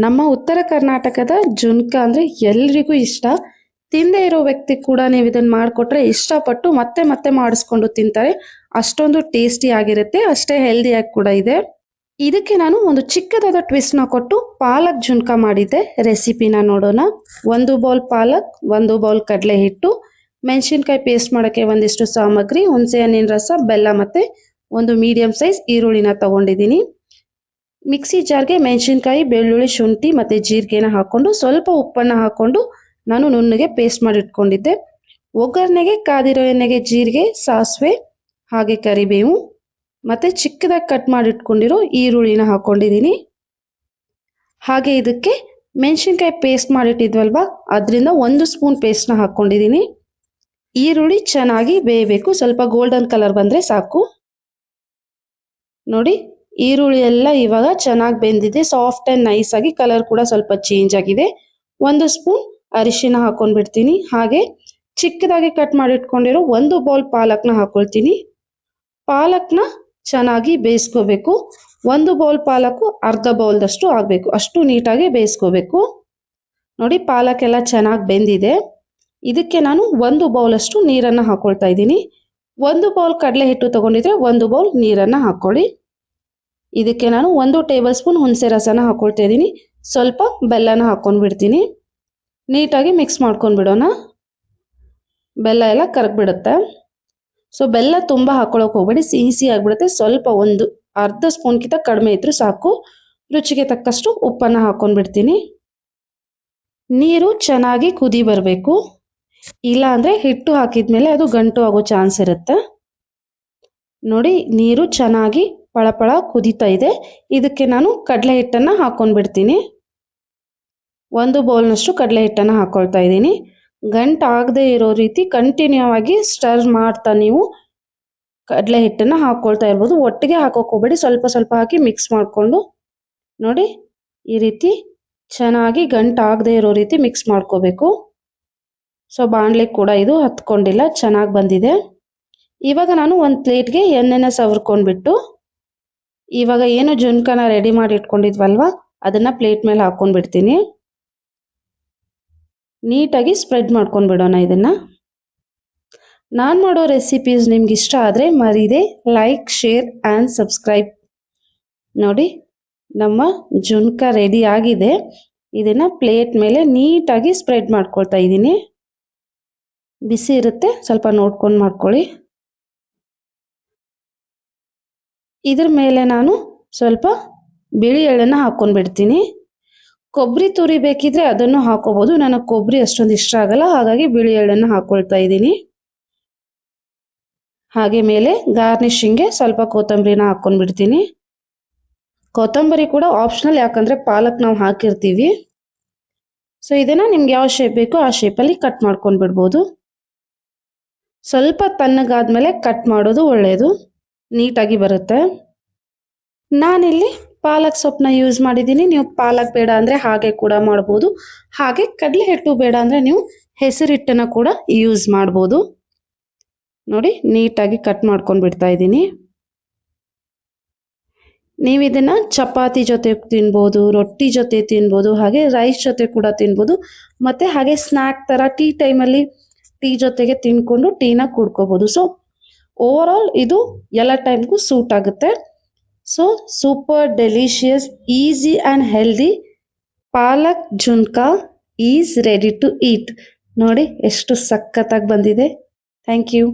ನಮ್ಮ ಉತ್ತರ ಕರ್ನಾಟಕದ ಜುನ್ಕ ಅಂದರೆ ಎಲ್ರಿಗೂ ಇಷ್ಟ. ತಿಂದೇ ಇರೋ ವ್ಯಕ್ತಿ ಕೂಡ ನೀವು ಇದನ್ನು ಮಾಡಿಕೊಟ್ರೆ ಇಷ್ಟಪಟ್ಟು ಮತ್ತೆ ಮತ್ತೆ ಮಾಡಿಸ್ಕೊಂಡು ತಿಂತಾರೆ. ಅಷ್ಟೊಂದು ಟೇಸ್ಟಿ ಆಗಿರುತ್ತೆ, ಅಷ್ಟೇ ಹೆಲ್ದಿಯಾಗಿ ಕೂಡ ಇದೆ. ಇದಕ್ಕೆ ನಾನು ಒಂದು ಚಿಕ್ಕದಾದ ಟ್ವಿಸ್ಟ್ನ ಕೊಟ್ಟು ಪಾಲಕ್ ಜುನ್ಕ ಮಾಡಿದ್ದೆ. ರೆಸಿಪಿನ ನೋಡೋಣ. 1 ಬೌಲ್ ಪಾಲಕ್, 1 ಬೌಲ್ ಕಡಲೆ ಹಿಟ್ಟು, ಮೆಣಸಿನ್ಕಾಯಿ ಪೇಸ್ಟ್ ಮಾಡೋಕ್ಕೆ ಒಂದಿಷ್ಟು ಸಾಮಗ್ರಿ, ಹುಣಸೆ ಹಣ್ಣಿನ ರಸ, ಬೆಲ್ಲ ಮತ್ತು ಒಂದು ಮೀಡಿಯಂ ಸೈಜ್ ಈರುಳ್ಳಿನ ತಗೊಂಡಿದ್ದೀನಿ. ಮಿಕ್ಸಿ ಜಾರ್ಗೆ ಮೆಣಸಿನ್ಕಾಯಿ, ಬೆಳ್ಳುಳ್ಳಿ, ಶುಂಠಿ ಮತ್ತು ಜೀರಿಗೆನ ಹಾಕ್ಕೊಂಡು ಸ್ವಲ್ಪ ಉಪ್ಪನ್ನು ಹಾಕ್ಕೊಂಡು ನಾನು ನುಣ್ಣಗೆ ಪೇಸ್ಟ್ ಮಾಡಿ ಇಟ್ಕೊಂಡಿದ್ದೆ. ಒಗ್ಗರಣೆಗೆ ಕಾದಿರೋ ಎಣ್ಣೆಗೆ ಜೀರಿಗೆ, ಸಾಸಿವೆ ಹಾಗೆ ಕರಿಬೇವು ಮತ್ತು ಚಿಕ್ಕದಾಗಿ ಕಟ್ ಮಾಡಿ ಇಟ್ಕೊಂಡಿರೋ ಈರುಳ್ಳಿನ ಹಾಕ್ಕೊಂಡಿದ್ದೀನಿ. ಹಾಗೆ ಇದಕ್ಕೆ ಮೆಣಸಿನ್ಕಾಯಿ ಪೇಸ್ಟ್ ಮಾಡಿಟ್ಟಿದ್ವಲ್ವ, ಅದರಿಂದ 1 ಸ್ಪೂನ್ ಪೇಸ್ಟ್ನ ಹಾಕ್ಕೊಂಡಿದ್ದೀನಿ. ಈರುಳ್ಳಿ ಚೆನ್ನಾಗಿ ಬೇಯಬೇಕು, ಸ್ವಲ್ಪ ಗೋಲ್ಡನ್ ಕಲರ್ ಬಂದರೆ ಸಾಕು. ನೋಡಿ, ಈರುಳ್ಳಿ ಎಲ್ಲ ಇವಾಗ ಚೆನ್ನಾಗಿ ಬೆಂದಿದೆ, ಸಾಫ್ಟ್ ಆ್ಯಂಡ್ ನೈಸ್ ಆಗಿ, ಕಲರ್ ಕೂಡ ಸ್ವಲ್ಪ ಚೇಂಜ್ ಆಗಿದೆ. 1 ಸ್ಪೂನ್ ಅರಿಶಿನ ಹಾಕೊಂಡ್ಬಿಡ್ತೀನಿ. ಹಾಗೆ ಚಿಕ್ಕದಾಗಿ ಕಟ್ ಮಾಡಿಟ್ಕೊಂಡಿರೋ 1 ಬೌಲ್ ಪಾಲಕ್ನ ಹಾಕೊಳ್ತೀನಿ. ಪಾಲಕ್ನ ಚೆನ್ನಾಗಿ ಬೇಯಿಸ್ಕೋಬೇಕು. 1 ಬೌಲ್ ಪಾಲಕ್ಕು ಅರ್ಧ ಬೌಲ್ದಷ್ಟು ಆಗಬೇಕು, ಅಷ್ಟು ನೀಟಾಗಿ ಬೇಯಿಸ್ಕೋಬೇಕು. ನೋಡಿ, ಪಾಲಕ್ ಎಲ್ಲ ಚೆನ್ನಾಗಿ ಬೆಂದಿದೆ. ಇದಕ್ಕೆ ನಾನು 1 ಬೌಲಷ್ಟು ನೀರನ್ನು ಹಾಕೊಳ್ತಾ ಇದ್ದೀನಿ. 1 ಬೌಲ್ ಕಡಲೆ ಹಿಟ್ಟು ತೊಗೊಂಡಿದ್ರೆ 1 ಬೌಲ್ ನೀರನ್ನು ಹಾಕ್ಕೊಳ್ಳಿ. ಇದಕ್ಕೆ ನಾನು 1 ಟೇಬಲ್ ಸ್ಪೂನ್ ಹುಣಸೆ ರಸನ ಹಾಕ್ಕೊಳ್ತಾ ಇದ್ದೀನಿ. ಸ್ವಲ್ಪ ಬೆಲ್ಲನ ಹಾಕ್ಕೊಂಡ್ಬಿಡ್ತೀನಿ. ನೀಟಾಗಿ ಮಿಕ್ಸ್ ಮಾಡ್ಕೊಂಡ್ಬಿಡೋಣ. ಬೆಲ್ಲ ಎಲ್ಲ ಕರಗ್ಬಿಡುತ್ತೆ. ಸೊ ಬೆಲ್ಲ ತುಂಬ ಹಾಕ್ಕೊಳ್ಳೋಕೆ ಹೋಗಬೇಡಿ, ಸಿಹಿ ಆಗಿಬಿಡುತ್ತೆ. ಸ್ವಲ್ಪ ಒಂದು ಅರ್ಧ ಸ್ಪೂನ್ಗಿಂತ ಕಡಿಮೆ ಇದ್ರೂ ಸಾಕು. ರುಚಿಗೆ ತಕ್ಕಷ್ಟು ಉಪ್ಪನ್ನು ಹಾಕ್ಕೊಂಡ್ಬಿಡ್ತೀನಿ. ನೀರು ಚೆನ್ನಾಗಿ ಕುದಿ ಬರಬೇಕು, ಇಲ್ಲ ಅಂದರೆ ಹಿಟ್ಟು ಹಾಕಿದ್ಮೇಲೆ ಅದು ಗಂಟು ಆಗೋ ಚಾನ್ಸ್ ಇರುತ್ತೆ. ನೋಡಿ, ನೀರು ಚೆನ್ನಾಗಿ ಪಳಪಳ ಕುದೀತಾ ಇದೆ. ಇದಕ್ಕೆ ನಾನು ಕಡಲೆ ಹಿಟ್ಟನ್ನು ಹಾಕ್ಕೊಂಡ್ಬಿಡ್ತೀನಿ. 1 ಬೌಲ್ನಷ್ಟು ಕಡಲೆ ಹಿಟ್ಟನ್ನು ಹಾಕ್ಕೊಳ್ತಾ ಇದ್ದೀನಿ. ಗಂಟು ಆಗದೆ ಇರೋ ರೀತಿ ಕಂಟಿನ್ಯೂ ಆಗಿ ಸ್ಟರ್ ಮಾಡ್ತಾ ನೀವು ಕಡಲೆ ಹಿಟ್ಟನ್ನು ಹಾಕ್ಕೊಳ್ತಾ ಇರ್ಬೋದು. ಒಟ್ಟಿಗೆ ಹಾಕೋಕೆ ಹೋಗಬೇಡಿ, ಸ್ವಲ್ಪ ಸ್ವಲ್ಪ ಹಾಕಿ ಮಿಕ್ಸ್ ಮಾಡಿಕೊಂಡು ನೋಡಿ ಈ ರೀತಿ ಚೆನ್ನಾಗಿ ಗಂಟು ಆಗದೆ ಇರೋ ರೀತಿ ಮಿಕ್ಸ್ ಮಾಡ್ಕೋಬೇಕು. ಸೊ ಬಾಣಲೆ ಕೂಡ ಇದು ಹತ್ಕೊಂಡಿಲ್ಲ, ಚೆನ್ನಾಗಿ ಬಂದಿದೆ. ಇವಾಗ ನಾನು ಒಂದು ಪ್ಲೇಟ್ಗೆ ಎಣ್ಣೆನ ಸವರ್ಕೊಂಡ್ಬಿಟ್ಟು ಇವಾಗ ಏನು ಜುನ್ಕನ ರೆಡಿ ಮಾಡಿ ಇಟ್ಕೊಂಡಿದ್ವಲ್ವ, ಅದನ್ನು ಪ್ಲೇಟ್ ಮೇಲೆ ಹಾಕ್ಕೊಂಡ್ಬಿಡ್ತೀನಿ. ನೀಟಾಗಿ ಸ್ಪ್ರೆಡ್ ಮಾಡ್ಕೊಂಡ್ಬಿಡೋಣ ಇದನ್ನು. ನಾನು ಮಾಡೋ ರೆಸಿಪೀಸ್ ನಿಮ್ಗೆ ಇಷ್ಟ ಆದರೆ ಮರೀದೆ ಲೈಕ್, ಶೇರ್ ಆ್ಯಂಡ್ ಸಬ್ಸ್ಕ್ರೈಬ್. ನೋಡಿ, ನಮ್ಮ ಜುನ್ಕ ರೆಡಿ ಆಗಿದೆ. ಇದನ್ನು ಪ್ಲೇಟ್ ಮೇಲೆ ನೀಟಾಗಿ ಸ್ಪ್ರೆಡ್ ಮಾಡ್ಕೊಳ್ತಾ ಇದ್ದೀನಿ. ಬಿಸಿ ಇರುತ್ತೆ, ಸ್ವಲ್ಪ ನೋಡ್ಕೊಂಡು ಮಾಡ್ಕೊಳ್ಳಿ. ಇದ್ರ ಮೇಲೆ ನಾನು ಸ್ವಲ್ಪ ಬಿಳಿ ಎಳ್ಳನ್ನು ಹಾಕ್ಕೊಂಡ್ಬಿಡ್ತೀನಿ. ಕೊಬ್ಬರಿ ತುರಿ ಬೇಕಿದ್ರೆ ಅದನ್ನು ಹಾಕೋಬೋದು. ನನಗೆ ಕೊಬ್ಬರಿ ಅಷ್ಟೊಂದು ಇಷ್ಟ ಆಗಲ್ಲ, ಹಾಗಾಗಿ ಬಿಳಿ ಎಳ್ಳನ್ನು ಹಾಕ್ಕೊಳ್ತಾ ಇದ್ದೀನಿ. ಹಾಗೆ ಮೇಲೆ ಗಾರ್ನಿಶಿಂಗ್ಗೆ ಸ್ವಲ್ಪ ಕೊತ್ತಂಬರಿನ ಹಾಕ್ಕೊಂಡ್ಬಿಡ್ತೀನಿ. ಕೊತ್ತಂಬರಿ ಕೂಡ ಆಪ್ಷನಲ್, ಯಾಕಂದರೆ ಪಾಲಕ್ ನಾವು ಹಾಕಿರ್ತೀವಿ. ಸೊ ಇದನ್ನು ನಿಮ್ಗೆ ಯಾವ ಶೇಪ್ ಬೇಕೋ ಆ ಶೇಪಲ್ಲಿ ಕಟ್ ಮಾಡ್ಕೊಂಡು ಬಿಡ್ಬೋದು. ಸ್ವಲ್ಪ ತಣ್ಣಗಾದ್ಮೇಲೆ ಕಟ್ ಮಾಡೋದು ಒಳ್ಳೆಯದು, ನೀಟಾಗಿ ಬರುತ್ತೆ. ನಾನಿಲ್ಲಿ ಪಾಲಕ್ ಸೊಪ್ಪನ್ನ ಯೂಸ್ ಮಾಡಿದ್ದೀನಿ. ನೀವು ಪಾಲಕ್ ಬೇಡ ಅಂದರೆ ಹಾಗೆ ಕೂಡ ಮಾಡ್ಬೋದು. ಹಾಗೆ ಕಡಲೆ ಹಿಟ್ಟು ಬೇಡ ಅಂದರೆ ನೀವು ಹೆಸರಿಟ್ಟನ್ನು ಕೂಡ ಯೂಸ್ ಮಾಡ್ಬೋದು. ನೋಡಿ, ನೀಟಾಗಿ ಕಟ್ ಮಾಡ್ಕೊಂಡು ಬಿಡ್ತಾ ಇದ್ದೀನಿ. ನೀವು ಇದನ್ನು ಚಪಾತಿ ಜೊತೆ ತಿನ್ಬೋದು, ರೊಟ್ಟಿ ಜೊತೆ ತಿನ್ಬೋದು, ಹಾಗೆ ರೈಸ್ ಜೊತೆ ಕೂಡ ತಿನ್ಬೋದು. ಮತ್ತು ಹಾಗೆ ಸ್ನ್ಯಾಕ್ ಥರ ಟೀ ಟೈಮಲ್ಲಿ ಟೀ ಜೊತೆಗೆ ತಿನ್ಕೊಂಡು ಟೀನ ಕುಡ್ಕೋಬೋದು. ಸೊ ಓವರ್ ಆಲ್ ಇದು ಎಲ್ಲ ಟೈಮ್ಗೂ ಸೂಟ್ ಆಗುತ್ತೆ. So super delicious, easy and healthy palak zunka is ready to eat. ನೋಡಿ ಎಷ್ಟು ಸಖತ್ತಾಗಿ ಬಂದಿದೆ. Thank you.